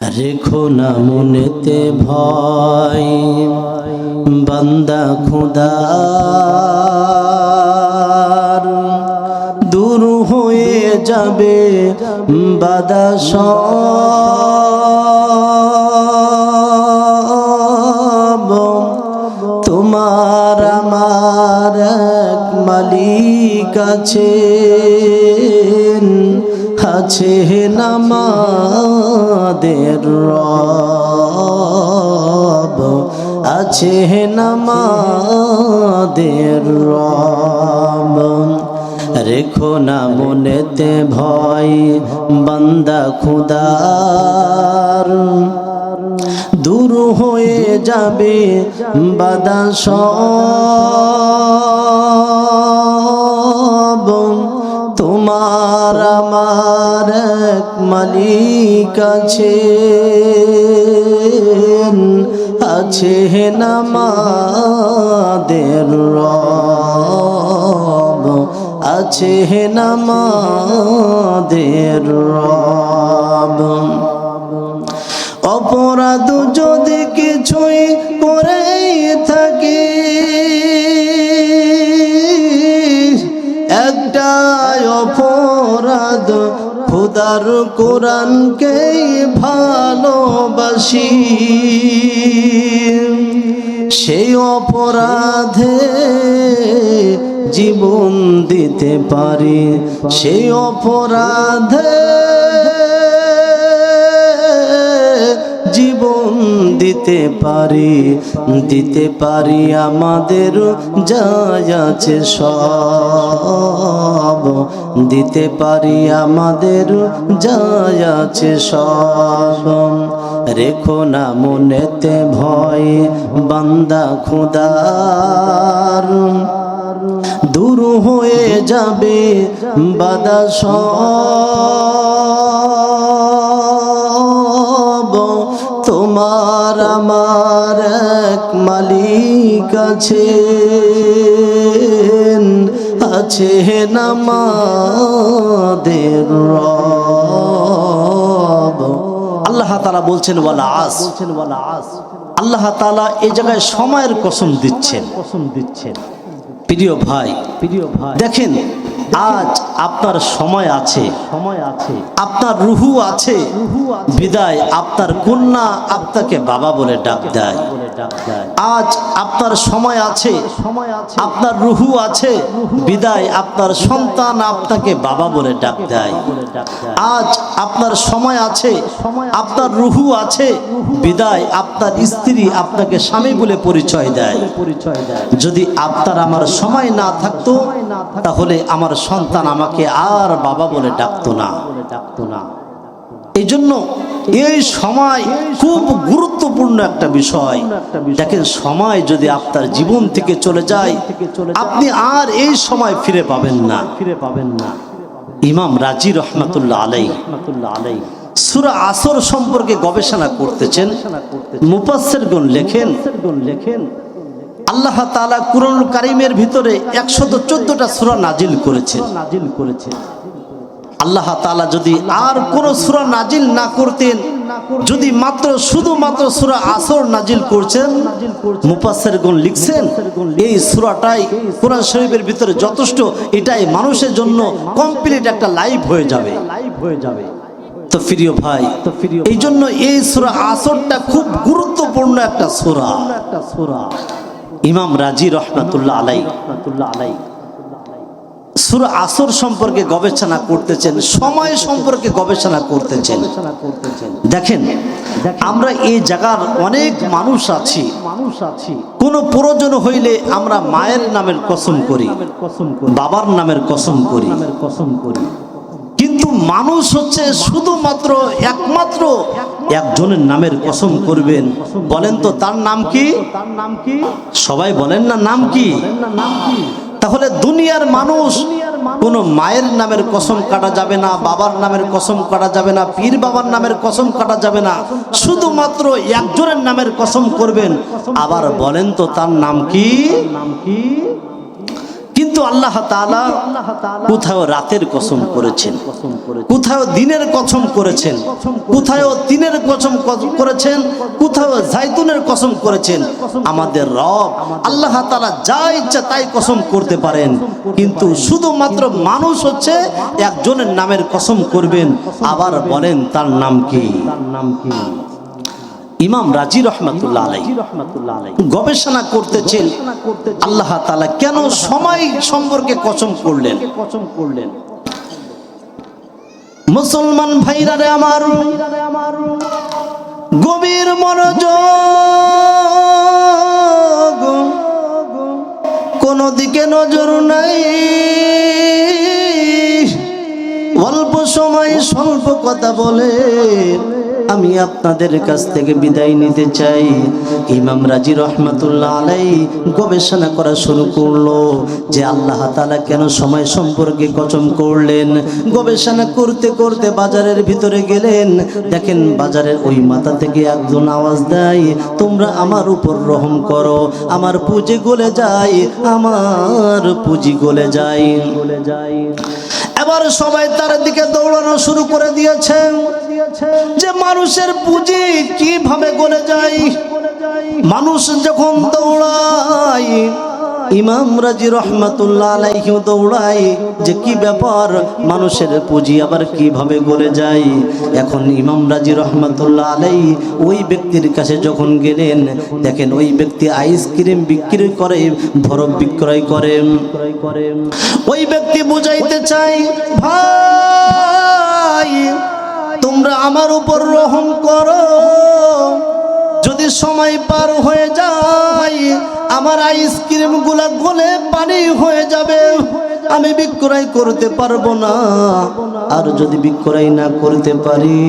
রেখো না মনেতে ভয় বান্দা খোদার, দূর হয়ে যাবে বাধা সব। তোমার আমার এক মালিক আছেন, আছেন আমাদের রব, আছেন আমাদের রব। রেখো না মনেতে ভয় বান্দা খোদার, দূর হয়ে যাবে বাধা সব। তোমার আমার এক মালিক আছেন, আছেন আমাদের রব, আছেন আমাদের রব। অপরাধ যদি কিছুই করে থাকি, একটাই অপরাধ খোদার কোরআনকে ভালোবাসি। সেই অপরাধে জীবন দিতে পারি, সেই অপরাধে জীবন দিতে পারি আমাদের যা আছে সব, দিতে পারি আমাদের যা আছে সব। রেখো না মনেতে ভয় বান্দা খোদার, দূর হয়ে যাবে বাধা সব। তোমার আমার এক মালিক আছেন, আছেন আমাদের রব। আল্লাহ তাআলা বলছেন ওয়ালা আস, আল্লাহ তাআলা এই জায়গায় সময়ের কসম দিচ্ছেন। প্রিয় ভাই, দেখেন আজ আপনার সময় আছে, আপনার রুহু আছে, বিদায় আপনার কন্যা আপনাকে বাবা বলে ডাক দেয়। আজ আপনার সময় আছে, আপনার রুহু আছে, বিদায় আপনার সন্তান আপনাকে বাবা বলে ডাক দেয়। আজ আপনার সময় আছে, আপনার রুহু আছে, বিদায় আপনার স্ত্রী আপনাকে স্বামী বলে পরিচয় দেয়। যদি আপনার আমার সময় না থাকতো, তাহলে আমার সন্তান আমাকে আর বাবা বলে ডাকতো না। এই জন্য এই সময় খুব গুরুত্বপূর্ণ একটা বিষয়। দেখেন, সময় যদি আপনার জীবন থেকে চলে যায়, আপনি আর এই সময় ফিরে পাবেন না। ইমাম রাজি রহমাতুল্লাহ আলাইহি সূরা আসর সম্পর্কে গবেষণা করতেছেন। মুফাসসিরগণ লেখেন, আল্লাহ তাআলা কুরআনুল কারীমের ভিতরে 114টা সূরা নাজিল করেছেন। আল্লাহ তাআলা যদি আর কোন সূরা নাজিল না করতেন, যদি শুধুমাত্র সূরা আসর নাজিল করছেন, মুফাসসিরগণ লিখছেন এই সূরাটাই কোরআন শরীফের ভিতরে যথেষ্ট, এটাই মানুষের জন্য কমপ্লিট একটা লাইফ হয়ে যাবে। তো প্রিয় ভাই, এই জন্য এই সূরা আসরটা খুব গুরুত্বপূর্ণ একটা সূরা। ইমাম রাজি রহমাতুল্লাহ আলাইহি সূরা আসর সম্পর্কে গবেষণা করতেছেন, সময় সম্পর্কে গবেষণা করতেছেন। দেখেন, আমরা এই জায়গার অনেক মানুষ আছি, কোনো প্রয়োজন হইলে আমরা মায়ের নামের কসম করি, বাবার নামের কসম করি, কিন্তু মানুষ হচ্ছে শুধুমাত্র একমাত্র একজনের নামের কসম করবেন। বলেন তো তার নাম কি? সবাই বলেন না, নাম কি? তাহলে দুনিয়ার মানুষ কোনো মায়ের নামের কসম কাটা যাবে না, বাবার নামের কসম কাটা যাবে না, পীর বাবার নামের কসম কাটা যাবে না, শুধুমাত্র একজনের নামের কসম করবেন। আবার বলেন তো তার নাম কি? কিন্তু কিন্তু আল্লাহ তাআলা কোথাও রাতের কসম করেছেন, কোথাও দিনের কসম করেছেন, কোথাও তিনের কসম করেছেন, কোথাও জাইতুনের কসম করেছেন। আমাদের রব আল্লাহ তাআলা যা ইচ্ছা তাই কসম করতে পারেন, কিন্তু শুধুমাত্র মানুষ হচ্ছে একজনের নামের কসম করবেন। আবার বলেন তার নাম কি? ইমাম রাজি রহমাতুল্লাহ আলাইহি গবেষণা করতেছেন আল্লাহ তাআলা কেন সময় সম্পর্কে কসম করলেন। মুসলমান ভাইরা রে আমার, গভীর মনোযোগ, কোন দিকে নজর নাই, অল্প সময় স্বল্প কথা বলে আমি আপনাদের কাছ থেকে বিদায় নিতে চাই। ইমাম রাজি রহমাতুল্লাহ আলাইহি গবেষণা করা শুরু করলো যে আল্লাহ তাআলা কেন সময় সম্পর্কে কসম করলেন। গবেষণা করতে করতে বাজারের ভিতরে গেলেন, দেখেন বাজারের ওই মাথা থেকে একজন আওয়াজ দেয়, তোমরা আমার উপর রহম করো, আমার পুঁজি গলে যায়, আমার পুঁজি গলে যায়। এবার সবাই তার দিকে দৌড়ানো শুরু করে দিয়েছে যে মানুষের পুঁজি কিভাবে গলে যায়। মানুষ যখন দৌড়ায়, ইমাম রাজি রহমাতুল্লাহ আলাইহি দৌড়ায় যে কি ব্যাপার, মানুষের পুঁজি আবার কিভাবে গলে যায়। এখন ইমাম রাজি রহমাতুল্লাহ আলাইহি ওই ব্যক্তির কাছে যখন গেলেন, দেখেন ওই ব্যক্তি আইসক্রিম বিক্রি করে, বরফ বিক্রয় করে। ওই ব্যক্তি বুঝাইতে চাই, ভাই তোমরা আমার উপর রহম করো, যদি সময় পার হয়ে যায় আমার আইসক্রিম গুলা গলে পানি হয়ে যাবে, আমি বিক্রয় করতে পারবো না। আর যদি বিক্রয় না করতে পারি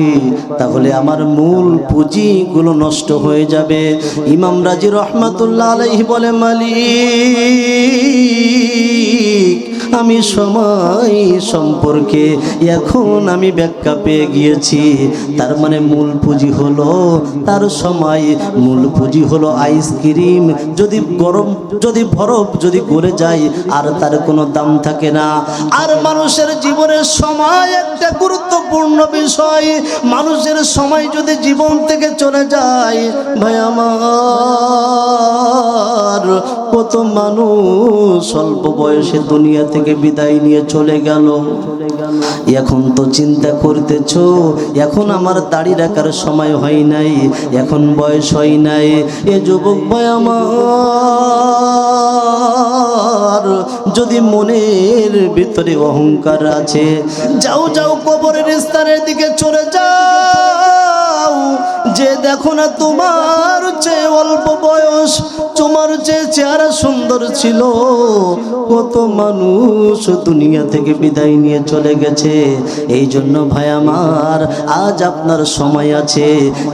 তাহলে আমার মূল পুঁজিগুলো নষ্ট হয়ে যাবে। ইমাম রাজি রহমাতুল্লাহ আলাইহি বলে, মালিক আমি সময় সম্পর্কে এখন আমি ব্যাখ্যা পেয়ে গিয়েছি। তার মানে মূল পুঁজি হলো তার সময়, মূল পুঁজি হলো আইসক্রিম। যদি গরম, যদি বরফ যদি গলে যায় আর তার কোনো দাম থাকে না। আর মানুষের জীবনের সময় একটা গুরুত্বপূর্ণ বিষয়। মানুষের সময় যদি জীবন থেকে চলে যায়, ভাই আমার কত মানুষ অল্প বয়সে দুনিয়া থেকে বিদায় নিয়ে চলে গেল। এখন তো চিন্তা করতেছো, এখন আমার দাড়ি রাখার সময় হয় নাই, এখন বয়স হয় নাই। এ যুবক ভাই আমার, যদি মনের ভিতরে অহংকার আছে, যাও যাও কবরের স্থানের দিকে চলে যাও, যে দেখো না তোমার চেয়ে অল্প বয়স, তোমার চেয়ে চেহারা সুন্দর ছিল, কত মানুষ দুনিয়া থেকে বিদায় নিয়ে চলে গেছে। এই জন্য ভাই আমার, আজ আপনার সময় আছে,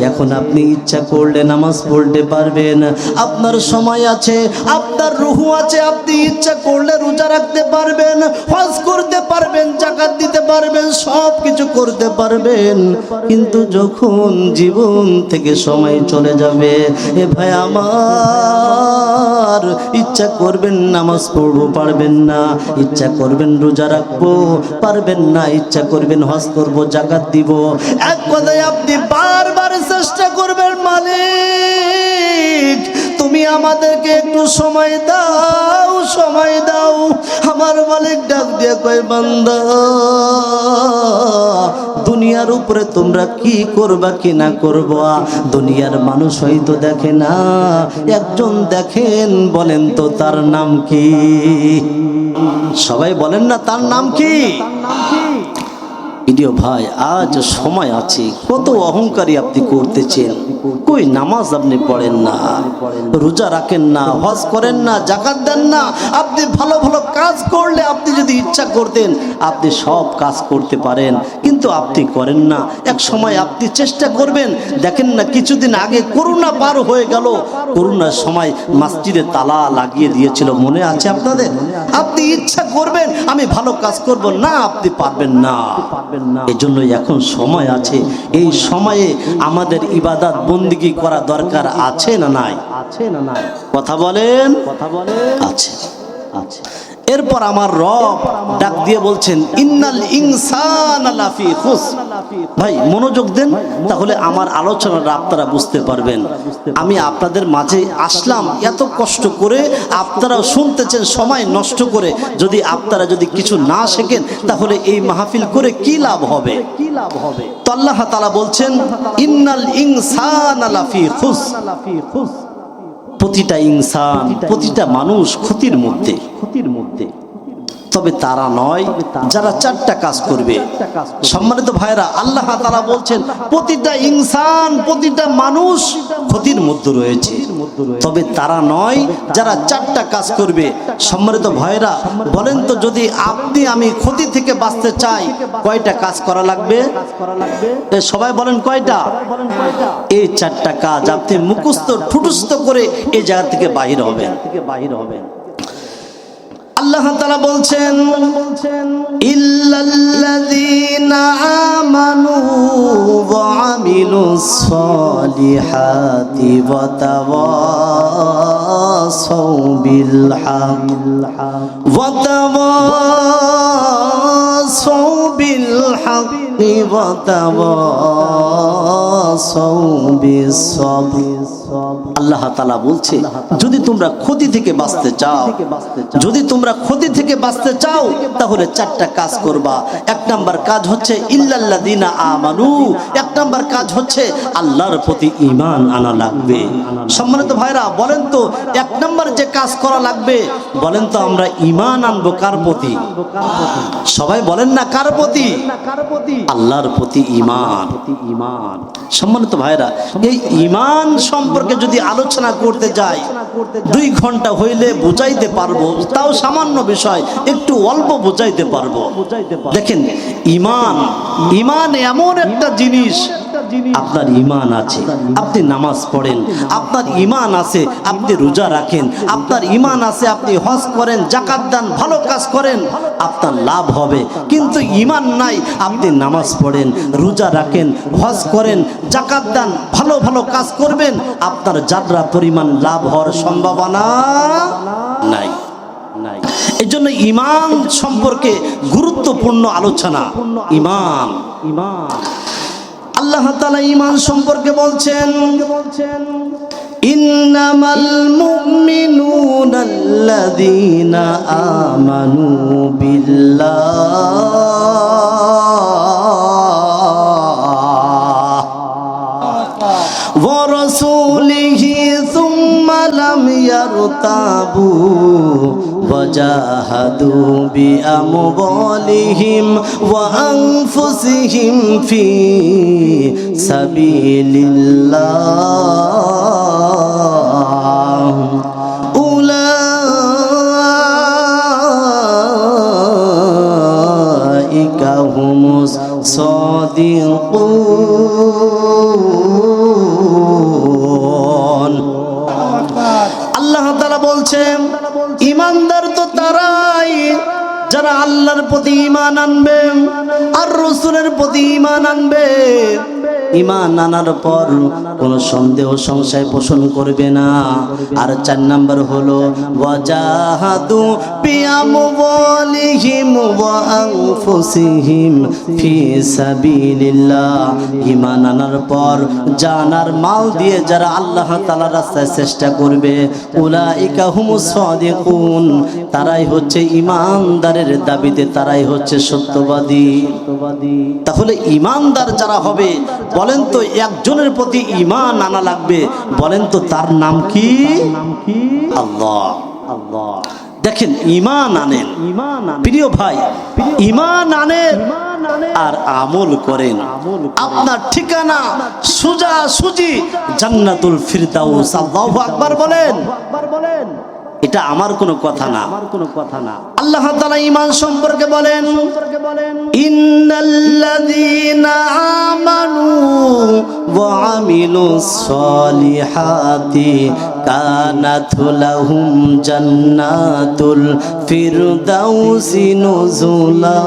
এখন আপনি ইচ্ছা করলে নামাজ পড়তে পারবেন, আপনার সময় আছে, আপনার রুহু আছে, আপনি ইচ্ছা করলে রোজা রাখতে পারবেন, হজ করতে পারবেন, যাকাত দিতে পারবেন, সব কিছু করতে পারবেন। কিন্তু যখন জীবন থেকে সময় চলে যাবে, এ ভাই আমার, ইচ্ছা করবেন নামাজ পড়বো, পারবেন না, ইচ্ছা করবেন রোজা রাখবো, পারবেন না, ইচ্ছা করবেন হজ করবো, যাকাত দিব, এক কথায় আপনি বারবার চেষ্টা করবেন, মালিক তুমি আমাদেরকে একটু সময় দাও, সময় দাও। আমার মালিক ডাক দিয়ে কয়, বান্দা দুনিয়ার উপরে তোমরা কি করবা কি না করবা, দুনিয়ার মানুষ হয়তো দেখে না, একজন দেখেন, বলেন তো তার নাম কি? সবাই বলেন না তার নাম কি? প্রিয় ভাই, আজ সময় আছে, কত অহংকারী আপনি করতেছেন। কই নামাজ আপনি পড়েন না, রোজা রাখেন না, হজ করেন না, যাকাত দেন না। আপনি ভালো ভালো কাজ করলে, আপনি যদি ইচ্ছা করতেন আপনি সব কাজ করতে পারেন, কিন্তু আপনি করেন না। এক সময় আপনি চেষ্টা করবেন, দেখেন না কিছুদিন আগে করোনা পার হয়ে গেল, করোনার সময় মসজিদে তালা লাগিয়ে দিয়েছিল, মনে আছে আপনাদের? আপনি ইচ্ছা করবেন আমি ভালো কাজ করব না, আপনি পারবেন না। এজন্য এখন সময় আছে, এই সময়ে আমাদের ইবাদত বন্দেগী করা দরকার আছে না নাই? আছে না নাই? কথা বলেন। কথা বলেন। আছে, আছে। এরপর আমার রব ডাক দিয়ে বলছেন ইন্নাল ইনসানা লাফি খুস। ভাই মনোযোগ দেন, তাহলে আমার আলোচনাটা আপনারা বুঝতে পারবেন। আমি আপনাদের মাঝে আসলাম এত কষ্ট করে, আপনারাও শুনতেছেন সময় নষ্ট করে। যদি আপনারা যদি কিছু না শেখেন তাহলে এই মাহফিল করে কি লাভ হবে? তো আল্লাহ তাআলা বলছেন ইন্নাল ইনসানা লাফি খুস। প্রতিটা ইনসান, প্রতিটা মানুষ ক্ষতির মধ্যে। তবে তারা নয় যারা চারটা কাজ করবে। সম্মানিত ভাইরা, আল্লাহ তাআলা বলছেন প্রতিটা ইনসান, প্রতিটা মানুষ ক্ষতির মধ্যে রয়েছে, তবে তারা নয় যারা চারটা কাজ করবে। সম্মানিত ভাইরা, বলেন তো যদি আপনি আমি ক্ষতি থেকে বাঁচতে চাই কয়টা কাজ করা লাগবে? সবাই বলেন কয়টা? এই চারটা কাজ আপনি মুখস্থ ঠুটুস্থ করে এই জায়গা থেকে বাহির হবেন। আল্লাহ তাআলা বলছেন ইল্লাল্লাযীনা আমানু ওয়া আমিলুস সালিহাতি ওয়া তাওয়াসাউ বিল হক ওয়া তাওয়াসাউ বিল হাক্কি ওয়া তাওয়াসাউ বিস সাবর। আল্লাহ তাআলা বলছে যদি তোমরা ক্ষতি থেকে বাঁচতে চাও, যদি তোমরা ক্ষতি থেকে বাঁচতে চাও তাহলে চারটা কাজ করবা। এক নাম্বার কাজ হচ্ছে ইল্লাল্লাযীনা আমানু, এক নাম্বার কাজ হচ্ছে আল্লাহর প্রতি ঈমান আনা লাগবে। সম্মানিত ভাইরা, বলেন তো এক নাম্বার যে কাজ করা লাগবে, বলেন তো আমরা ঈমান আনবো কার প্রতি? সবাই বলেন না কার প্রতি? আল্লাহর প্রতি ঈমান। সম্মানিত ভাইরা, এই ঈমান সম্পর্কে যদি আলোচনা করতে যাই 2 ঘন্টা হইলে বুঝাইতে পারবো, তাও সামান্য বিষয় একটু অল্প বুঝাইতে পারবো। দেখেন ঈমান, ঈমান এমন একটা জিনিস, আপনার ঈমান আছে আপনি নামাজ পড়েন, আপনার ঈমান আছে আপনি রোজা রাখেন, আপনার ঈমান আছে আপনি হজ করেন, যাকাত দেন, ভালো কাজ করেন, আপনার লাভ হবে। কিন্তু ঈমান নাই, আপনি নামাজ পড়েন, রোজা রাখেন, হজ করেন, যাকাত দেন, ভালো ভালো কাজ করবেন, আপনার যাত্রা পরিমাণ লাভ হওয়ার সম্ভাবনা নাই। এই জন্য ঈমান সম্পর্কে গুরুত্বপূর্ণ আলোচনা। ঈমান, আল্লাহ তাআলা ঈমান সম্পর্কে বলছেন ইন্নামাল মুমিনুনা আল্লাযীনা আমানু বিল্লাহ ওয়া রাসূলিহি সুম্মা লাম ইয়ারতাবু ওয়া জাহাদু বিআমওয়ালিহিম ওয়া আনফুসিহিম ফি সাবিলিল্লাহ উলাইকা হুমুস সাদিকুন। আল্লাহ তাআলা বলছেন ঈমানদার তো তারাই যারা আল্লাহর প্রতি ঈমান আনবে আর রাসূলের প্রতি ঈমান আনবে। ঈমান আনার পর কোনো সন্দেহ সংশয় পোষণ করবে না। আর 4 নাম্বার হলো ওয়াজাহাদু বিআমওয়ালিহিম ওয়া আনফুসিহিম ফি সাবিলিল্লাহ। ঈমান আনার পর জানার মাল দিয়ে যারা আল্লাহ তাআলার রাস্তায় চেষ্টা করবে, উলাইকা হুমুস সাদিকুন, তারাই হচ্ছে ঈমানদারের দাবিতে তারাই হচ্ছে সত্যবাদী। তাহলে ঈমানদার যারা হবে, বলেন তো একজনের প্রতি ঈমান আনা লাগবে, বলেন তো তার নাম কি? আল্লাহ। দেখেন ঈমান আনেন প্রিয় ভাই, ঈমান আনেন আর আমল করেন, আপনার ঠিকানা সোজা সুজি জান্নাতুল ফিরদাউস। আল্লাহু আকবার বলেন। এটা আমার কোনো কথা না। আল্লাহ তাআলা ঈমান সম্পর্কে বলেন ইন্নাল্লাযীনা আমানু ওয়া আমিলুস সালিহাতি কানাত লাহুম জান্নাতুল ফিরদাউসি নুজুলা।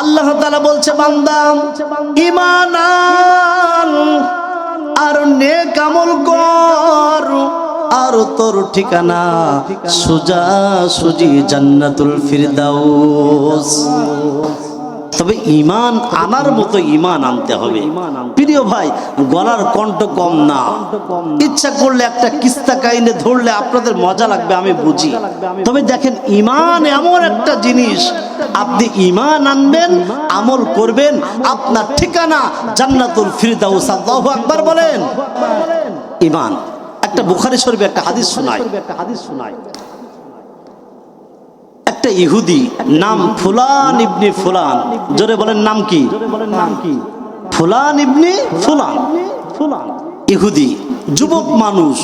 আল্লাহ তাআলা বলছে বান্দা ঈমান আন আর নেক আমল কর, আর তোর ঠিকানা সোজা সুজি জান্নাতুল ফিরদাউস। তবে ঈমান আনার মতো ঈমান আনতে হবে। প্রিয় ভাই, গলার কণ্ঠ কম না, ইচ্ছা করলে একটা কিস্তা কাহিনী ধরলে আপনাদের মজা লাগবে, আমি বুঝি। তবে দেখেন, ঈমান এমন একটা জিনিস, আপনি ঈমান আনবেন, আমল করবেন, আপনার ঠিকানা জান্নাতুল ফিরদাউস। আল্লাহু আকবার বলেন। ঈমান একটা বুখারী শরীফে একটা হাদিস শোনায়। একটা ইহুদি নাম ফুলান ইবনে ফুলান, জোরে বলেন নাম কি? ফুলান ইবনে ফুলান, ইহুদি যুবক মানুষ।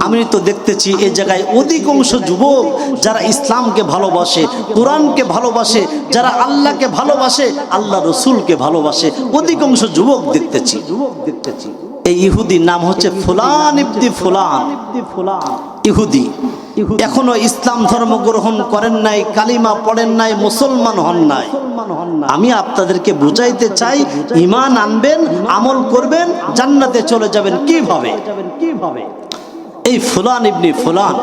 আমি তো দেখতেছি এই জায়গায় অধিকাংশ যুবক যারা ইসলামকে ভালোবাসে, কোরআনকে ভালোবাসে, যারা আল্লাহকে ভালোবাসে, আল্লাহ রসুলকে ভালোবাসে, অধিকাংশ যুবক দেখতেছি। এই ইহুদির নাম হচ্ছে ফুলান ইবনে ফুলান। ইহুদি এখনো ইসলাম ধর্ম গ্রহণ করেন নাই, কালিমা পড়েন নাই, মুসলমান হন নাই। আমি আপনাদেরকে বুঝাইতে চাই, ঈমান আনবেন, আমল করবেন, জান্নাতে চলে যাবেন। কিভাবে? এই ফুলান ইবনে ফুলান,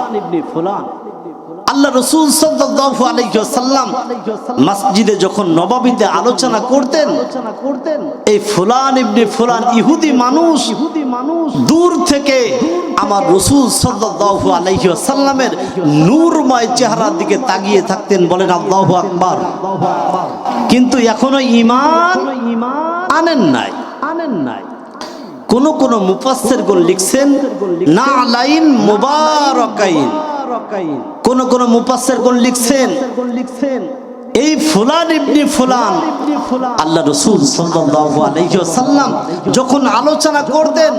আল্লাহ রাসূল সাল্লাল্লাহু আলাইহি ওয়াসাল্লাম মসজিদে যখন নববীতে আলোচনা করতেন, এই ফুলান ইবনে ফুলান ইহুদি মানুষ দূর থেকে আমার রাসূল সাল্লাল্লাহু আলাইহি ওয়াসাল্লামের নূরময় চেহারার দিকে তাকিয়ে থাকতেন। বলেন আল্লাহু আকবার। কিন্তু এখনো ঈমান আনেন নাই। কোন মুফাসসিরগণ লিখছেন নালাইন মুবারাকাইন, কোন মুফাসসিরগণ লিখছেন এই ফুলান ইবনে ফুলান আল্লাহ রাসূল সাল্লাল্লাহু আলাইহি ওয়াসাল্লাম যখন আলোচনা করতেন,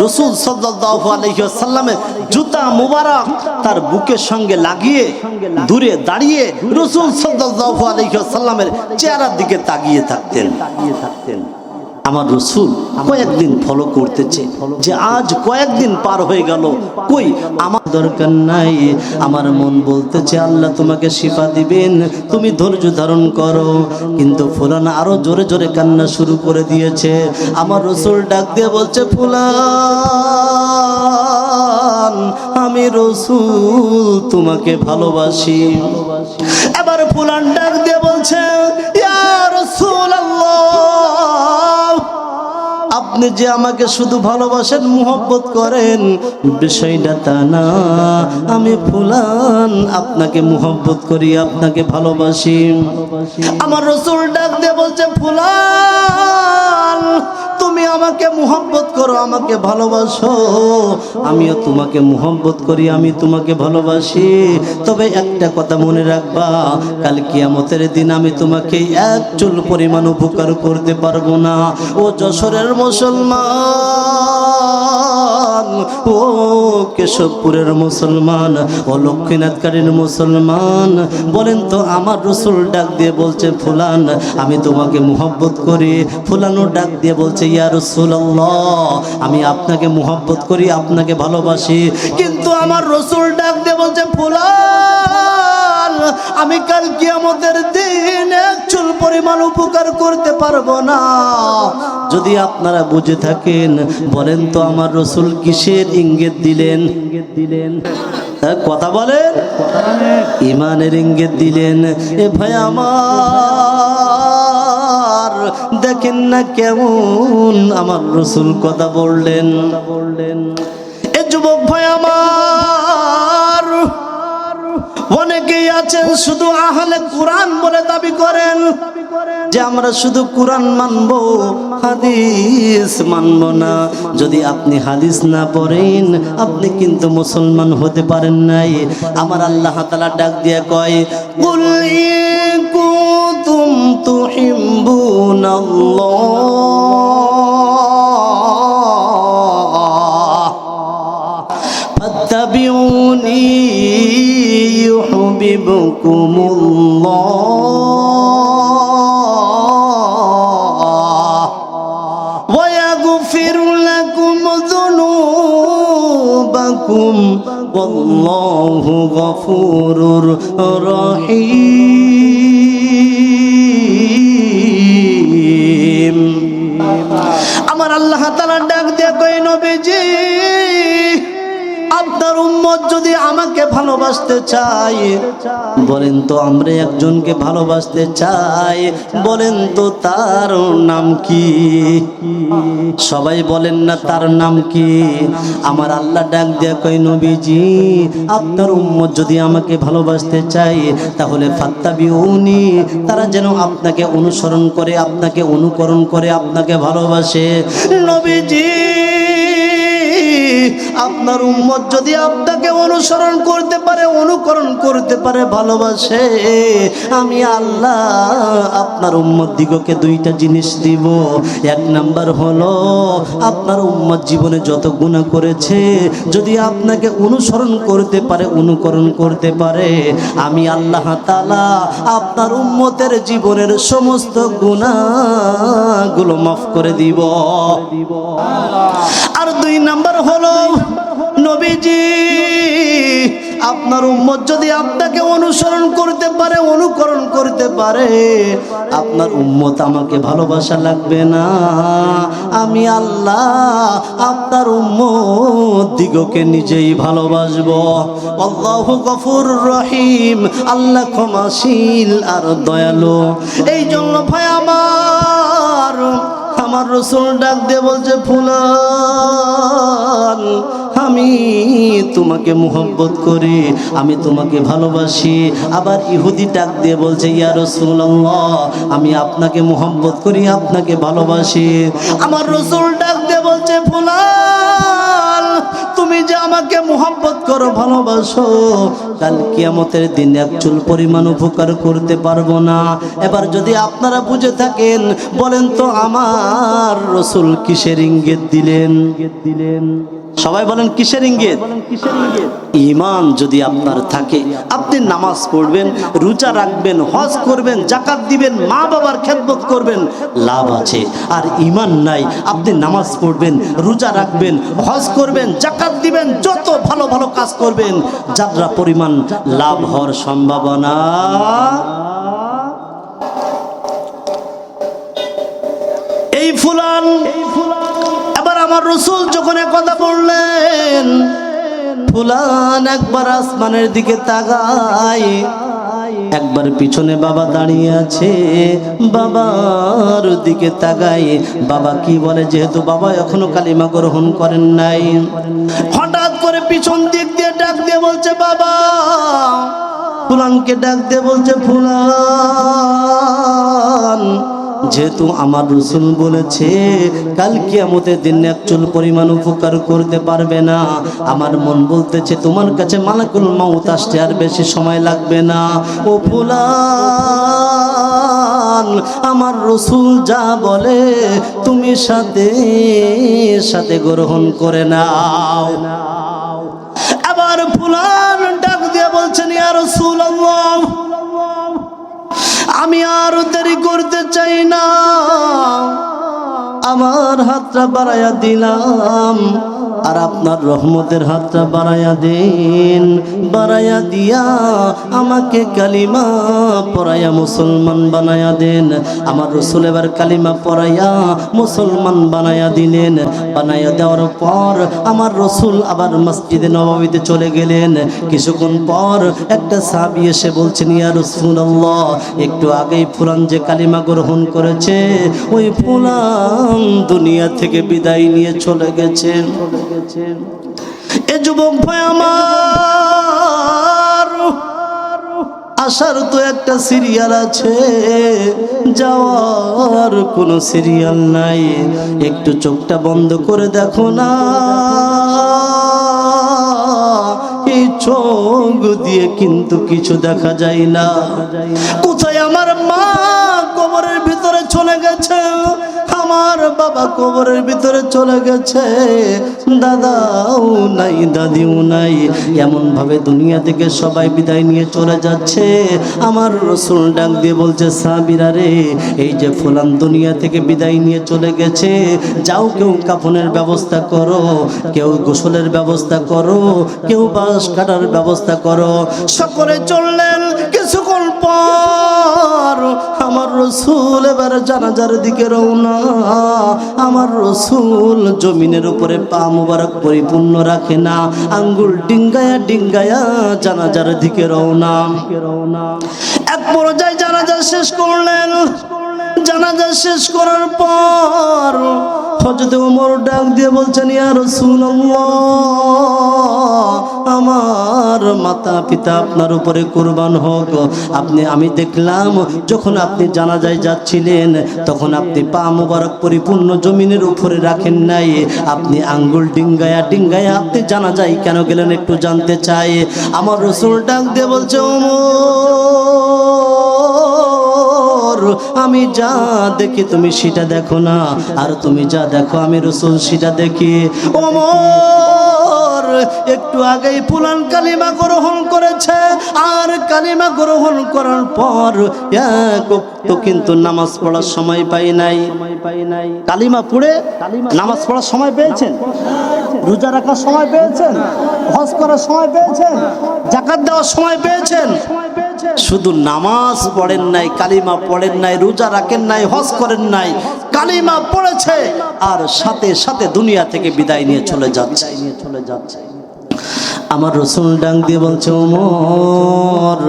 রাসূল সাল্লাল্লাহু আলাইহি ওয়াসাল্লামের জুতা মুবারক তার বুকের সঙ্গে লাগিয়ে দূরে দাঁড়িয়ে রাসূল সাল্লাল্লাহু আলাইহি ওয়াসাল্লামের চেহারার দিকে তাকিয়ে থাকতেন। আমার রসুল কয়েকদিন ফলো করতেছে, যে আজ কয়েকদিন পার হয়ে গেল, কই আমার দরকার নাই। আমার মন বলতেছে আল্লাহ তোমাকে শিফা দিবেন, তুমি ধৈর্য ধারণ করো। কিন্তু ফুলান আরো জোরে জোরে কান্না শুরু করে দিয়েছে। আমার রসুল ডাক দিয়ে বলছে, ফুলান আমি রসুল তোমাকে ভালোবাসি। এবার ফুলান ডাক দিয়ে বলছে, ইয়া রাসূলুল্লাহ, আপনি যে আমাকে শুধু ভালোবাসেন, মুহব্বত করেন, বিষয়টা তা না। আমি ফুলান আপনাকে মুহব্বত করি, আপনাকে ভালোবাসি। আমার রাসূল ডাক দিয়ে বলছে, ফুলান তুমি আমাকে মুহব্বত করো, আমাকে ভালোবাসো, আমিও তোমাকে মুহব্বত করি, আমি তোমাকে ভালোবাসি। তবে একটা কথা মনে রাখবা, কাল কিয়ামতের দিন আমি তোমাকে এক চুল পরিমাণ উপকার করতে পারবো না। ও যশোরের মুসলমান, ও কেশবপুরের মুসলমান, ও লক্ষ্মীনাথকারীর মুসলমান, বলেন তো আমার রাসূল ডাক দিয়ে বলছে, ফুলান আমি তোমাকে মুহব্বত করি। ফুলানও ডাক দিয়ে বলছে, ইয়া রাসূলুল্লাহ আমি আপনাকে মুহব্বত করি, আপনাকে ভালোবাসি। কিন্তু আমার রাসূল ডাক দিয়ে বলছে, ফুলান আমি কাল কিয়ামতের দিন এক চুল পরিমাণ উপকার করতে পারবো না। যদি আপনারা বুঝে থাকেন বলেন তো আমার রাসূল কিসের ইঙ্গিত দিলেন? কথা বলেন, ঈমানের ইঙ্গিত দিলেন। এ ভাই আমার, দেখেন না কেমন আমার রাসূল কথা বললেন। এ যুবক ভাই আমার, অনেকেই আছেন শুধু আহলে কোরআন বলে দাবি করেন যে আমরা শুধু কোরআন মানবো, হাদিস মানবো না। যদি আপনি হাদিস না পড়েন আপনি কিন্তু মুসলমান হতে পারেন নাই। আমার আল্লাহ তাআলা ডাক দিয়ে কয়, কুল ইন কুনতুম তুহিব্বুনাল্লাহ ফাত্তাবিউনি ইউহিব্বুকুমুল্লাহ ওয়া ইয়াগফির লাকুম যুনুবাকুম ওয়াল্লাহু গফুরুর রহিম। আমার আল্লাহ তাআলা ডাক দিয়ে কইন, নবীজি আপনার উম্মত যদি আমাকে ভালোবাসতে চায়, বলেন তো আমরা একজনকে ভালোবাসতে চাই, বলেন তো তার নাম কি? সবাই বলেন না তার নাম কি? আমার আল্লাহ ডাক দিয়ে কয় নবীজি আপনার উম্মত যদি আমাকে ভালোবাসতে চায় তাহলে ফাত্তাবিউনি, তারা যেন আপনাকে অনুসরণ করে, আপনাকে অনুকরণ করে, আপনাকে ভালোবাসে। নবীজি আপনার উম্মত যদি আপনাকে অনুসরণ করতে পারে, অনুকরণ করতে পারে, ভালোবাসে, আমি আল্লাহ আপনার উম্মত দিগকে দুইটা জিনিস দিব। এক নাম্বার হলো আপনার উম্মত জীবনে যত গুনাহ করেছে যদি আপনাকে অনুসরণ করতে পারে, অনুকরণ করতে পারে, আমি আল্লাহ তাআলা আপনার উম্মতের জীবনের সমস্ত গুনাহগুলো মাফ করে দিব। আর দুই নাম্বার হলো নবীজি আপনার উম্মত যদি আপনাকে অনুসরণ করতে পারে, অনুকরণ করতে পারে, আপনার উম্মত আমাকে ভালোবাসা লাগবে না, আমি আল্লাহ আপনার উম্মত দিগকে নিজেই ভালোবাসবো। আল্লাহু গফুরুর রহিম, আল্লাহ ক্ষমাশীল আর দয়ালু। এই জন্য ভাই আমার রাসূল ডাক দিয়ে বলছে ফুলান আমি তোমাকে মুহাব্বত করি, আমি তোমাকে ভালোবাসি। আবার ইহুদি ডাক দিয়ে বলছে ইয়া রাসূলুল্লাহ আমি আপনাকে মুহাব্বত করি, আপনাকে ভালোবাসি। আমার রাসূল ডাক দিয়ে বলছে ফুলান তুমি যে আমাকে মুহাব্বত করো, ভালোবাসো, কাল কিয়ামতের দিন এক চুল পরিমাণ উপকার করতে পারবো না। এবার যদি আপনারা বুঝে থাকেন বলেন তো আমার রাসূল কিসের ইঙ্গিত দিলেন? সবাই বলেন কিসের ইঙ্গিত? ঈমান যদি আপনার থাকে, আপনি নামাজ পড়বেন, রোজা রাখবেন, হজ করবেন, যাকাত দিবেন, মা বাবার খেদমত করবেন, লাভ আছে। আর ঈমান নাই, আপনি নামাজ পড়বেন, রোজা রাখবেন, হজ করবেন, যাকাত দিবেন, যত ভালো ভালো কাজ করবেন, যাত্রা পরিমাণ লাভ হওয়ার সম্ভাবনা এই ফুলান। এবার আমার রাসূল যখন কথা বললেন, ফুলান একবার আসমানের দিকে তাকায়, একবার পিছনে বাবা দাঁড়িয়ে আছে, বাবার দিকে তাকায়, বাবা কি বলে, যেহেতু বাবা এখনো কালিমা গ্রহণ করেন নাই, হঠাৎ করে পিছন দিক দিয়ে ডাক দিয়ে বলছে বাবা। ফুলানকে ডাক দিয়ে বলছে ফুলান যেহেতু আমার রাসূল বলেছে কাল কিয়ামতের দিন এক চুল পরিমাণ উপকার করতে পারবে না, আমার মন বলতেছে তোমার কাছে মালাকুল মাউত আসতে আর বেশি সময় লাগবে না। ও ফুলান আমার রাসূল যা বলে তুমি সাথে সাথে গ্রহণ করে নাও। আবার ফুলান ডাক দিয়ে বলছেন ইয়া রাসূলুল্লাহ আমি আর দেরি করতে চাই না, আমার হাতটা বাড়াইয়া দিলাম, আর আপনার রহমতের হাতটা বাড়াইয়া দেন, বাড়াইয়া দিয়া আমাকে কালিমা পড়াইয়া মুসলমান বানাইয়া দেন। আমার রাসূল এবার কালিমা পড়াইয়া মুসলমান বানাইয়া দিলেন। বানাইয়া দেওয়ার পর আমার রাসূল আবার মসজিদে নববীতে চলে গেলেন। কিছুক্ষণ পর একটা সাহাবী এসে বলছেন ইয়া রাসূলুল্লাহ একটু আগেই ফুলান যে কালিমা গ্রহণ করেছে ওই ফুলান দুনিয়া থেকে বিদায় নিয়ে চলে গেছেন। এ যুবক ভাই আমার, আসার তো একটা সিরিয়াল আছে, যাওয়ার কোনো সিরিয়াল নাই। একটু চোখটা বন্ধ করে দেখো না, এই চোখ দিয়ে কিন্তু কিছু দেখা যায় না। কোথায় আমার মা কবরের ভিতরে চলে গেছে, আমার বাবা কবরের ভিতরে চলে গেছে, দাদাও নাই দাদিও নাই, এমন ভাবে দুনিয়া থেকে সবাই বিদায় নিয়ে চলে যাচ্ছে। আমার রাসূল ডাক দিয়ে বলছে সাহাবীরা রে, এই যে ফুলান দুনিয়া থেকে বিদায় নিয়ে চলে গেছে, যাও কেউ কাফনের ব্যবস্থা করো, কেউ গোসলের ব্যবস্থা করো, কেউ বাঁশ কাটার ব্যবস্থা করো। সকলে চললেন। কিছুক্ষণ পর আমার রসুল এবার জানাজার দিকে রওনা। আমার রসুল জমিনের উপরে পা মুবারক পরিপূর্ণ রাখে না, আঙ্গুল ডিঙ্গায়া ডিঙ্গায়া জানাজার দিকে রওনা। এক পর্যায়ে জানাজা শেষ করলেন। জানাজা শেষ করার পর হযরত ওমর ডাক দিয়ে বলছেন, ইয়া রাসূলুল্লাহ, আমার মাতা পিতা আপনার উপরে কুরবান হোক। আমি দেখলাম যখন আপনি জানাজায় যাচ্ছিলেন তখন আপনি পা মুবারক পরিপূর্ণ জমিনের উপরে রাখেন নাই, আপনি আঙ্গুল ডিঙ্গায়া ডিঙ্গায়া আপনি জানাজায় কেন গেলেন একটু জানতে চাই। আমার রাসূল ডাক দিয়ে বলছে, ওমর, আমি যা দেখি তুমি সেটা দেখো না, আর তুমি যা দেখো আমি রাসূল সেটা দেখি। ওমর একটু আগেই পুলান কালিমা গ্রহণ করেছে, আর কালিমা গ্রহণ করার পর এক ওয়াক্ত কিন্তু নামাজ পড়ার সময় পাই নাই। কালিমা পড়ে নামাজ পড়ার সময় পেয়েছেন, রোজা রাখার সময় পেয়েছেন, হজ করার সময় পেয়েছেন, যাকাত দেওয়ার সময় পেয়েছেন, শুধু নামাজ পড়েন নাই, কালিমা পড়েন নাই, রোজা রাখেন নাই, হজ করেন নাই, কালিমা পড়েছে আর সাথে সাথে দুনিয়া থেকে বিদায় নিয়ে চলে যাচ্ছে। আমার রাসূল ডাক দিয়ে বলছে, ওমর,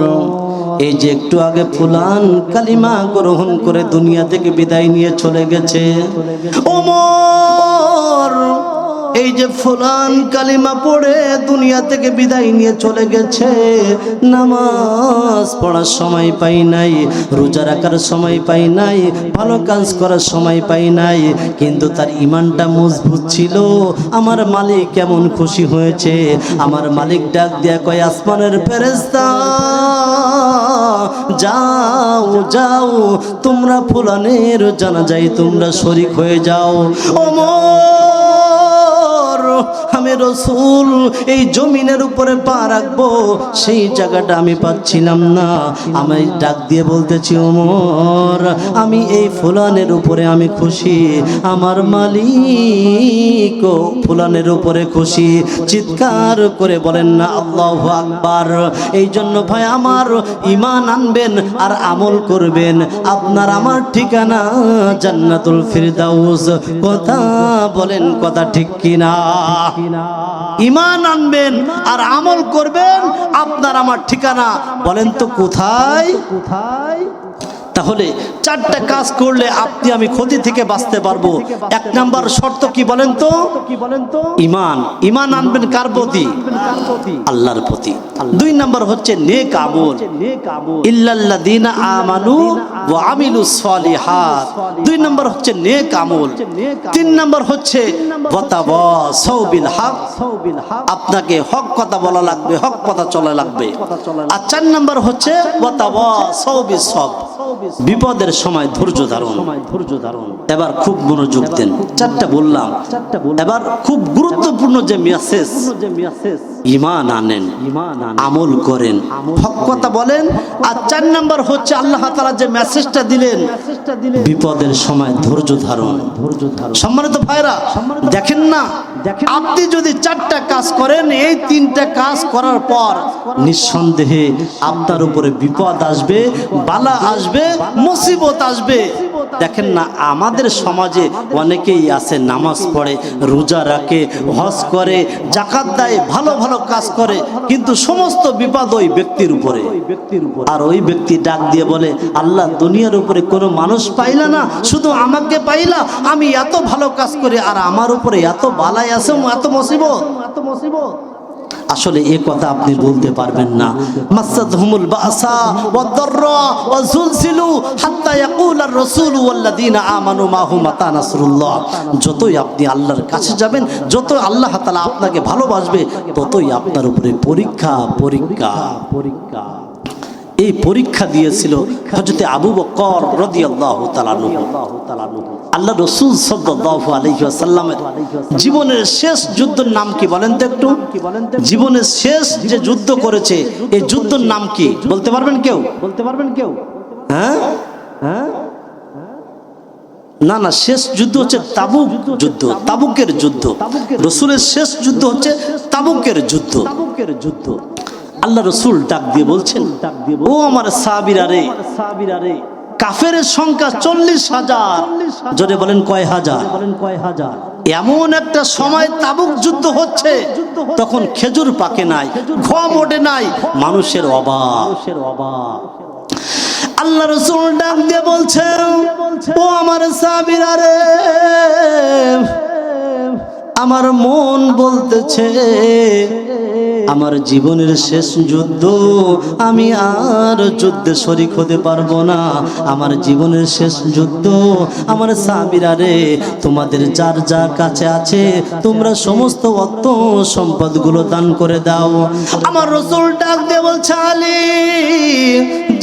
এই যে একটু আগে ফুলান কালিমা গ্রহণ করে দুনিয়া থেকে বিদায় নিয়ে চলে গেছে, ওমর, এই যে ফুলান কালিমা পড়ে দুনিয়া থেকে বিদায় নিয়ে চলে গেছে, নামাজ পড়ার সময় পাই নাই, রোজা রাখার সময় পাই নাই, ভালো কাজ করার সময় পাই নাই, কিন্তু তার ঈমানটা মজবুত ছিল। আমার মালিক কেমন খুশি হয়েছে। আমার মালিক ডাক দিয়া কয়, আসমানের ফেরেশতা, যাও যাও, তোমরা ফুলানের জানাজায় তোমরা শরীক হয়ে যাও। আমি রাসূল এই জমিনের উপরে পা রাখবো সেই জায়গাটা আমি পাচ্ছিলাম না। আমি ডাক দিয়ে বলতেছি, ওমর, আমি এই ফুলানের উপরে আমি খুশি, আমার মালিক ফুলানের উপরে খুশি। চিৎকার করে বলেন না আল্লাহু আকবার। এই জন্য ভাই আমার ঈমান আনবেন আর আমল করবেন, আপনার আমার ঠিকানা জান্নাতুল ফিরদাউস। কথা বলেন, কথা ঠিক কিনা? ঈমান আনবেন আর আমল করবেন, আপনার আমার ঠিকানা বলেন তো কোথায়? তাহলে চারটা কাজ করলে আপনি আমি ক্ষতি থেকে বাঁচতে পারবো। এক নাম্বার শর্ত কি বলেন তো? ঈমান। ঈমান আনবেন কার প্রতি? আল্লাহর প্রতি। দুই নাম্বার হচ্ছে নেক আমল, ইল্লাল্লাযীনা আমানু ওয়া আমিলুস সালিহাত। দুই নাম্বার হচ্ছে নেক আমল। তিন নাম্বার হচ্ছে ওয়াতাওয়াসাউ বিল হক, আপনাকে হক কথা বলা লাগবে, হক কথা চলা লাগবে। আর চার নাম্বার হচ্ছে ওয়াতাওয়াসাউ বিস সবর, বিপদের সময় ধৈর্য ধারণ। এবার খুব মনোযোগ দেন, চারটা বললাম, এবার খুব গুরুত্বপূর্ণ যে মেসেজ, ঈমান আনেন, আমল করেন, হক কথা বলেন। আর চার নাম্বার হচ্ছে আল্লাহ তাআলা যে মেসেজটা দিলেন, বিপদের সময় ধৈর্য ধারণ। সম্মানিত ভাইরা, দেখেন না, আপনি যদি চারটা কাজ করেন, এই তিনটা কাজ করার পর নিঃসন্দেহে আপনার উপরে বিপদ আসবে, বালা আসবে, মুসিবত আসবে। দেখেন না, আমাদের সমাজে অনেকেই আছে নামাজ পড়ে, রোজা রাখে, হজ করে, যাকাত দেয়, ভালো ভালো কাজ করে, কিন্তু সমস্ত বিপদ ওই ব্যক্তির উপরে। আর ওই ব্যক্তি ডাক দিয়ে বলে, আল্লাহ, দুনিয়ার উপরে কোনো মানুষ পাইলা না, শুধু আমাকে পাইলা, আমি এত ভালো কাজ করি আর আমার উপরে এত বালাই আছে, এত মুসিবত। আসলে এই কথা আপনি বলতে পারবেন না। মাসাদহুমুল বাসা ওয়াদ-দাররা ওয়াজুলজিলু হাত্তা ইয়াকুলার রাসূলু ওয়াল্লাযীনা আমানু মাহু মাতা নাসরুল্লাহ। যতই আপনি আল্লাহর কাছে যাবেন, যত আল্লাহ তাআলা আপনাকে ভালোবাসবে, ততই আপনার উপরে পরীক্ষা পরীক্ষা পরীক্ষা। এই পরীক্ষা দিয়েছিল হযরত আবু বকর রাদিয়াল্লাহু তাআলা আনহু। আল্লাহ রাসূল সাল্লাল্লাহু আলাইহি ওয়াসাল্লামের জীবনের শেষ যুদ্ধের নাম কি বলেন তো একটু? জীবনের শেষ যে যুদ্ধ করেছে, এই যুদ্ধের নাম কি বলতে পারবেন কেউ? হ্যাঁ হ্যাঁ, না না, শেষ যুদ্ধ হচ্ছে তাবুক যুদ্ধ, তাবুকের যুদ্ধ। রাসূলের শেষ যুদ্ধ হচ্ছে তাবুকের যুদ্ধ। আল্লাহ রাসূল ডাক দিয়ে বলছেন, ও আমার সাহাবীরা রে, কাফেরের সংখ্যা 40,000। জোরে বলেন কয় হাজার? এমন একটা সময় তাবুক যুদ্ধ হচ্ছে, তখন খেজুর পাকে নাই, গম ওঠে নাই, মানুষের অভাব। আল্লাহ রাসূল ডাক দিয়ে বলছেন, ও আমার সাহাবীরা রে, আমার মন বলতেছে আমার জীবনের শেষ যুদ্ধ, আমি আর যুদ্ধে শরীক হতে পারবো না। আমার জীবনের শেষ যুদ্ধ। আমার সাহাবীরা রে, তোমাদের যার যা কাছে আছে তোমরা সমস্ত অর্থ সম্পদগুলো দান করে দাও। আমার রাসূল ডাক দিয়ে বলছে, আলী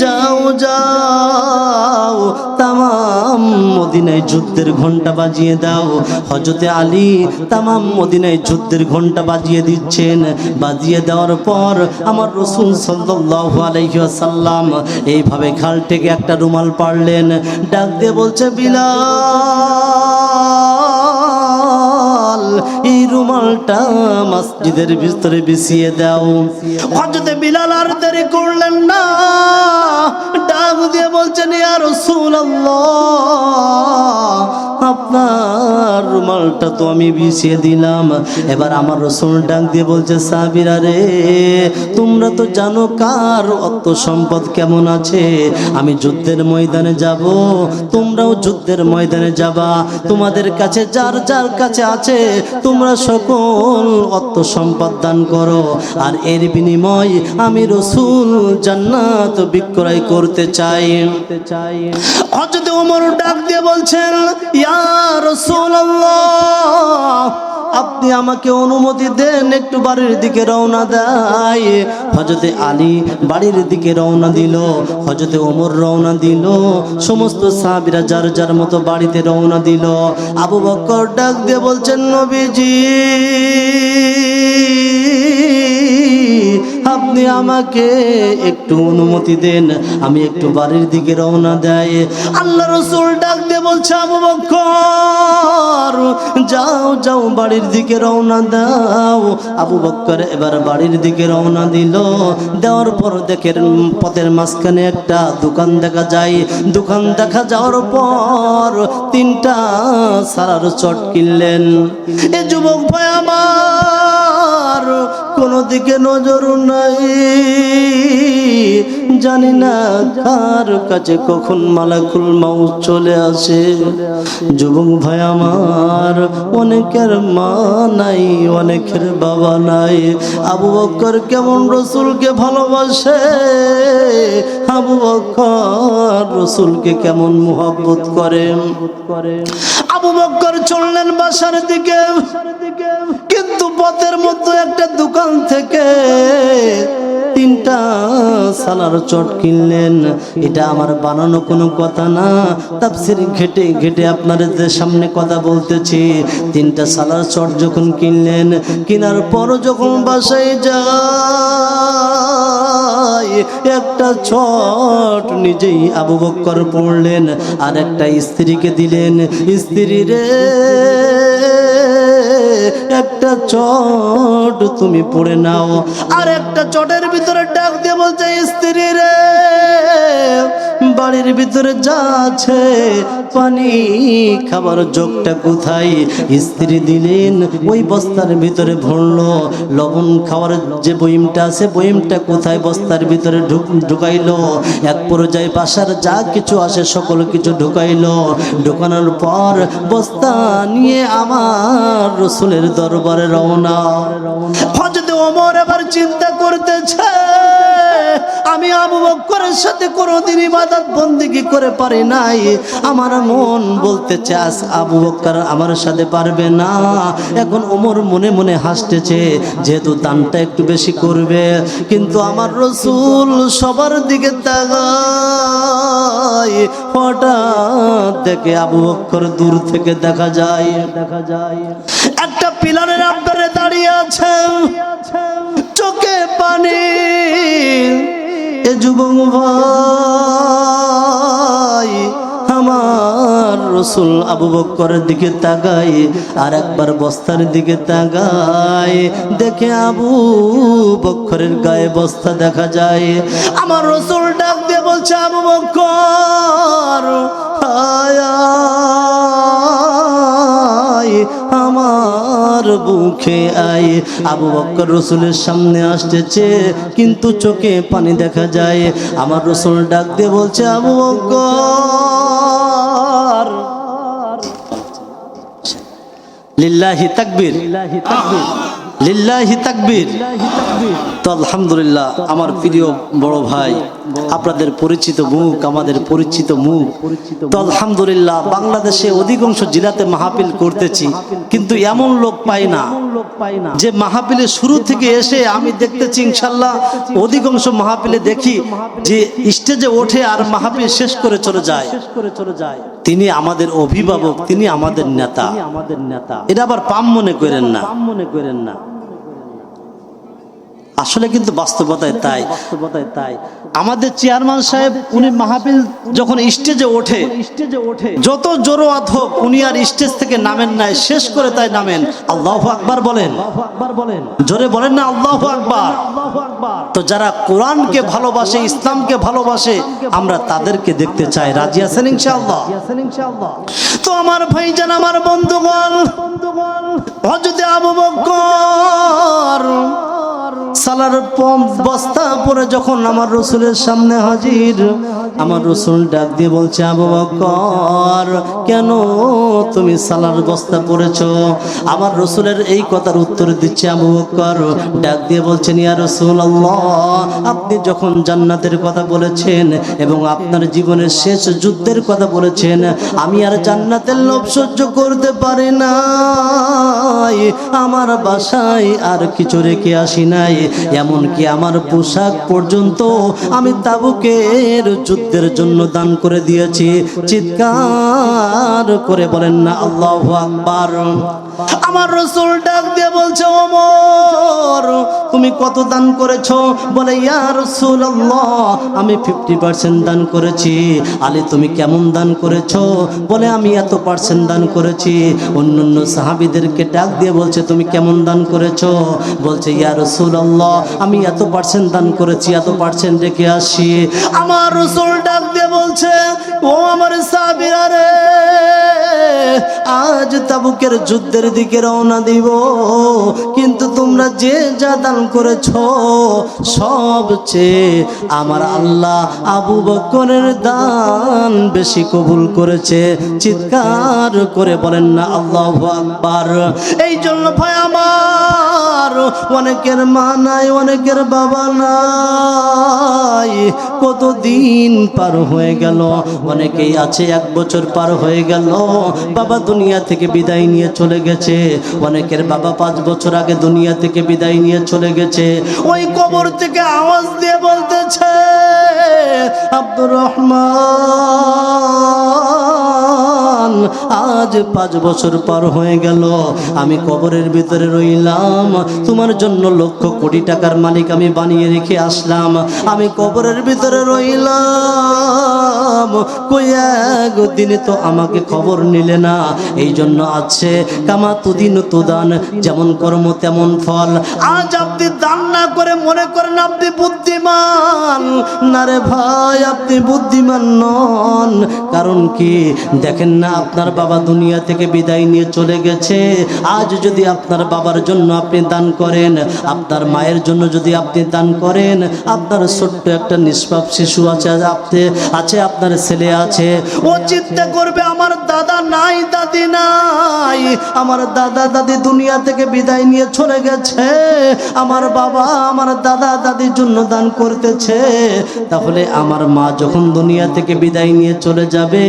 যাও যাও, তামাম মদিনায় যুদ্ধের ঘন্টা বাজিয়ে দাও। হযরতে আলী তামাম মদিনায় যুদ্ধের ঘন্টা বাজিয়ে দিচ্ছেন। বাজিয়ে দেওয়ার পর আমার রাসূল সাল্লাল্লাহু আলাইহি ওয়াসাল্লাম এইভাবে খাল থেকে একটা রুমাল পাড়লেন, ডাক দিয়ে বলছে, বিলাল এই রুমালটা মসজিদের ভিতরে বিছিয়ে দাও। হযরতে বিলাল আর দেরি করলেন না, ডাক দিয়ে বলছেন, ইয়া রাসূলুল্লাহ, আপনার রুমালটা তো আমি বিছিয়ে দিলাম। এবার আমার রাসূল ডাক দিয়ে বলছে, সাহাবীরা রে, তোমরা তো জানো কার অর্থ সম্পদ কেমন আছে। আমি যুদ্ধের ময়দানে যাব, তোমরাও যুদ্ধের ময়দানে যাবা। তোমাদের কাছে যার যার কাছে আছে তোমরা সকল অর্থ সম্পদ দান করো, আর এর বিনিময় আমি রাসূল জান্নাত বিক্রয় করতে চাই। হযরত ওমর ডাক দিয়ে বলছেন, ইয়া রাসূলুল্লাহ, আপনি আমাকে অনুমতি দেন, একটু বাড়ির দিকে রওনা দেয়। হযরতে আলী বাড়ির দিকে রওনা দিল, হযরতে ওমর রওনা দিল, সমস্ত সাহাবীরা যার যার মতো বাড়িতে রওনা দিল। আবু বকর ডাক দিয়ে বলছেন, নবীজি আপনি আমাকে একটু অনুমতি দেন, আমি একটু বাড়ির দিকে রওনা দেয়। আল্লাহ রাসূল ডাক দিয়ে বলছে, আবু বকর যাও যাও বাড়ির দিকে রওনা দাও। আবু বকর এবার বাড়ির দিকে রওনা দিল। দেওয়ার পর দেখেন পথের মাঝখানে একটা দোকান দেখা যায়। দোকান দেখা যাওয়ার পর 3টা সারার চট কিনলেন। এ যুবক ভাই আমার কোনো দিকে নজর নাই, জানি না কার কাছে কখন মালাকুল মাউত চলে আসে। যুবক ভাই আমার, অনেকের মা নাই, অনেকের বাবা নাই। আবু বকর কেমন রাসূলকে ভালোবাসে, আবু বকর রাসূলকে কেমন মুহাব্বত করে। আবু বকর চললেন বাসার দিকে, কিন্তু পথের মধ্যে একটা দোকান থেকে 3টা সালার চট কিনলেন। এটা আমার বানানো কোনো কথা না, তাফসীর ঘেটে ঘেটে আপনাদের সামনে কথা বলতেছি। 3টা সালার চট যখন কিনলেন, কেনার পর যখন বাসায় যায়, একটা চট নিজেই আবু বকর পড়লেন, আর একটা স্ত্রীকে দিলেন। স্ত্রী রে, একটা চট তুমি পড়ে নাও। আর একটা চটের ভিতরে ডাক দিয়ে বলছে, স্ত্রী রে, বাড়ির ভিতরে যা আছে পানি খাবার জগটা কোথায়? স্ত্রী দিলেন, ওই বস্তার ভিতরে ভরলো। লবণ খাওয়ার যে বইমটা আছে, বইমটা কোথায়? বস্তার ভিতরে ঢুকাইলো। এক পর্যায়ে বাসার যা কিছু আসে সকল কিছু ঢুকাইলো। ঢুকানোর পর বস্তা নিয়ে আমার রাসূলের দরবারে রওনা। হযরত ওমর এবার চিন্তা করতেছে, আমি আবু বকরের সাথে কোনোদিন ইবাদত বন্দেগী করে পারি নাই। আমার মন বলতেছে আজ আবু বকর আমার সাথে পারবে না। এখন ওমর মনে মনে হাসতেছে, যেহেতু দানটা একটু বেশি করবে। কিন্তু আমার রাসূল সবার দিকে তাকায়, হঠাৎ দেখে আবু বকর দূর থেকে দেখা যায় একটা পিলারের আব্বারে দাঁড়িয়ে আছে, চোখে পানি। এ যুবক ভাই, আমার রসুল আবু বকরের দিকে তাকায়, আর একবার বস্তার দিকে তাকায়, দেখে আবু বকরের গায়ে বস্তা দেখা যায়। আমার রসুল ডাক দিয়ে বলছে, আবু বকর আয় আয়, আমার বুকে আয়। আবু বকর রসুলের সামনে আসতেছে, কিন্তু চোখে পানি দেখা যায়। আমার রসুল ডাক দিয়ে বলছে, আবু বকর, লিল্লাহি তাকবীর, লিল্লাহি তাকবীর, লিল্লাহি তাকবীর। তো আলহামদুলিল্লাহ, আমার প্রিয় বড় ভাই, আপনাদের পরিচিত মুখ, আমাদের পরিচিত মুখ। তো আলহামদুলিল্লাহ, বাংলাদেশে অধিকাংশ জেলাতে মাহফিল করতেছি, কিন্তু এমন লোক পাই না যে মাহফিলের শুরু থেকে এসে আমি দেখতেছি ইনশাল্লাহ অধিকাংশ মাহফিলে দেখি যে স্টেজে ওঠে আর মাহফিল শেষ করে চলে যায়। তিনি আমাদের অভিভাবক, তিনি আমাদের নেতা। এটা আবার পাম মনে করেন না, আসলে কিন্তু বাস্তবতায় তাই। আমাদের চেয়ারম্যান সাহেব, উনি মাহফিল যখন স্টেজে ওঠে, যত জোরোয়াত হোক, উনি আর স্টেজ থেকে নামেন নাই, শেষ করে তাই নামেন। আল্লাহু আকবার বলেন, জোরে বলেন না আল্লাহু আকবার। তো যারা কোরআনকে ভালোবাসে, ইসলামকে ভালোবাসে, আমরা তাদেরকে দেখতে চাই। রাজি আছেন ইনশাআল্লাহ? তো আমার ভাইজান, আমার বন্ধুগণ, হযরত আবু বকর সালার বস্তা পরে যখন আমার রসুলের সামনে হাজির, আমার রসুল ডাক দিয়ে বলছে, আবু বকর, কেন তুমি সালার বস্তা পরেছ? আমার রসুলের এই কথার উত্তর দিচ্ছে আবু বকর ডাক দিয়ে বলছেন, ইয়া রাসূলুল্লাহ, আপনি যখন জান্নাতের কথা বলেছেন এবং আপনার জীবনের শেষ যুদ্ধের কথা বলেছেন, আমি আর জান্নাতের লোভ সহ্য করতে পারি না। আমার বাসায় আর কিছু রেখে আসি নাই, এমনকি আমার পোশাক পর্যন্ত আমি তাবুকের যুদ্ধের জন্য দান করে দিয়েছি। চিৎকার করে বলেন না আল্লাহু আকবার। আমার রাসূল ডাক দিয়ে বলছে, ওমর, তুমি কত দান করেছো? বলে, ইয়া রাসূলুল্লাহ, আমি 50% দান করেছি। আলী, তুমি কেমন দান করেছো? বলে, আমি এত% দান করেছি। অন্যান্য সাহাবীদেরকে ডাক দিয়ে বলছে, তুমি কেমন দান করেছো? বলছে, ইয়া রাসূলুল্লাহ, আমি এত% দান করেছি, এত% রেখে আসি। আমার রাসূল ডাক দিয়ে বলছে, ও আমার সাহাবীরা রে, আজ তাবুকের যুদ্ধের দিকে রওনা দিব, কিন্তু তোমরা যে যা দান করেছো সবচেয়ে আমার আল্লাহ আবু বকরের দান বেশি কবুল করেছে। চিৎকার করে বলেন না আল্লাহু আকবার। এই জন্য ভাই আমার, অনেকের মা নাই, অনেকের বাবা নাই, কতদিন পার হয়ে গেল, অনেকেই আছে 1 বছর পার হয়ে গেল, বাবা দুনিয়া থেকে বিদায় নিয়ে চলে গেছে। অনেকের বাবা 5 বছর আগে দুনিয়া থেকে বিদায় নিয়ে চলে গেছে। ওই কবর থেকে আওয়াজ দিয়ে বলতেছে, আব্দুর রহমান, আজ 5 বছর পার হয়ে গেল, আমি কবরের ভিতরে রইলাম, তোমার জন্য লক্ষ কোটি টাকার মালিক আমি বানিয়ে রেখে আসলাম, আমি কবরের ভিতরে রইলাম, কই একদিনে তো আমাকে খবর নিলে না। এই জন্য আছে কামা তুদিন তুদান, যেমন কর্ম তেমন ফল। আজ আপনি দান না করে মনে করেন আপনি বুদ্ধিমান, না রে ভাই, আপনি বুদ্ধিমান নন। কারণ কি, দেখেন না, আপনার বাবা দুনিয়া থেকে বিদায় নিয়ে চলে গেছে। আজ যদি আপনার বাবার জন্য আপনি দান করেন, আপনার মায়ের জন্য যদি আপনি দান করেন, আপনার ছোট্ট একটা নিষ্পাপ শিশু আছে, আপনার ছেলে আছে, ও চিন্তা করবে আমার দাদা নাই, দাদি নাই, আমার দাদা দাদি দুনিয়া থেকে বিদায় নিয়ে চলে গেছে, আমার বাবা আমার দাদা দাদির জন্য দান করতেছে। তাহলে আমার মা যখন দুনিয়া থেকে বিদায় নিয়ে চলে যাবে,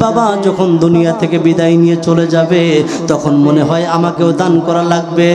বাবা যখন দুনিয়া থেকে বিদায় নিয়ে চলে যাবে, তখন মনে হয় আমাকেও দান করা লাগবে।